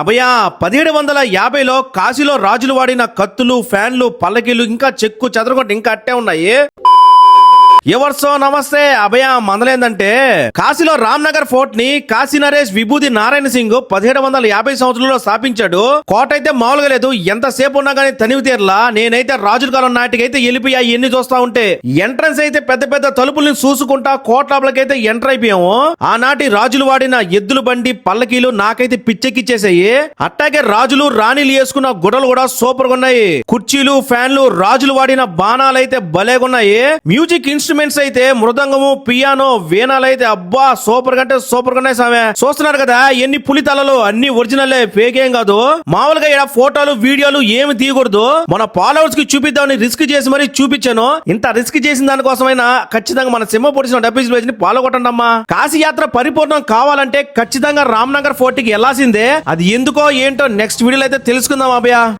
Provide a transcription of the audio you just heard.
అభయ 1750లో కాశీలో రాజులు వాడిన కత్తులు, ఫ్యాన్లు, పల్లకీలు ఇంకా చెక్కు చెదరగొట్టి ఇంకా అట్టే ఉన్నాయి. ఎవర్సో నమస్తే. అభయ మందలేందంటే కాశీలో రామ్నగర్ ఫోర్ట్ ని కాశీ నరేష్ విభూతి నారాయణ సింగ్ 1750 సంవత్సరంలో స్థాపించాడు. కోట అయితే మామూలుగా లేదు, ఎంతసేపు ఉన్నా గానీ తనివి తీరలా. నేనైతే రాజుల కాలం నాటికైతే వెళ్ళిపోయా ఎన్ని చూస్తా ఉంటే. ఎంట్రన్స్ అయితే పెద్ద పెద్ద తలుపుల్ని చూసుకుంటా కోట లోపలికైతే ఎంటర్ అయిపోయాము. ఆనాటి రాజులు వాడిన ఎద్దుల బండి, పల్లకీలు నాకైతే పిచ్చెక్కిచ్చేసాయి. అట్టాగే రాజులు రాణిలు వేసుకున్న గుడలు కూడా సూపర్ గా ఉన్నాయి. కుర్చీలు, ఫ్యాన్లు, రాజులు వాడిన బాణాలు అయితే భలేగున్నాయి. మ్యూజిక్ ఇన్స్ట్రుమెంట్స్ అయితే మృదంగము, పియానో, వీణాలు అయితే అబ్బా సూపర్ కంటే సూపర్ గా ఉన్నాయి సామె. చూస్తున్నారు కదా ఎన్ని పులితలలు, అన్ని ఒరిజినల్, ఫేక్ ఏం కాదు. మామూలుగా ఇక్కడ ఫోటోలు, వీడియోలు ఏమి తీయకూడదు. మన ఫాలోవర్స్ కి చూపిద్దామని రిస్క్ చేసి మరీ చూపించాను. ఇంత రిస్క్ చేసిన దానికోసమైనా ఖచ్చితంగా మన సింహపూడి డబ్బీస్ పేజ్ ని ఫాలో కొట్టండి అమ్మా. కాశీ యాత్ర పరిపూర్ణం కావాలంటే ఖచ్చితంగా రామ్నగర్ ఫోర్ట్ కి వెళ్లాల్సిందే. అది ఎందుకో ఏంటో నెక్స్ట్ వీడియోలో అయితే తెలుసుకుందాం అభయ.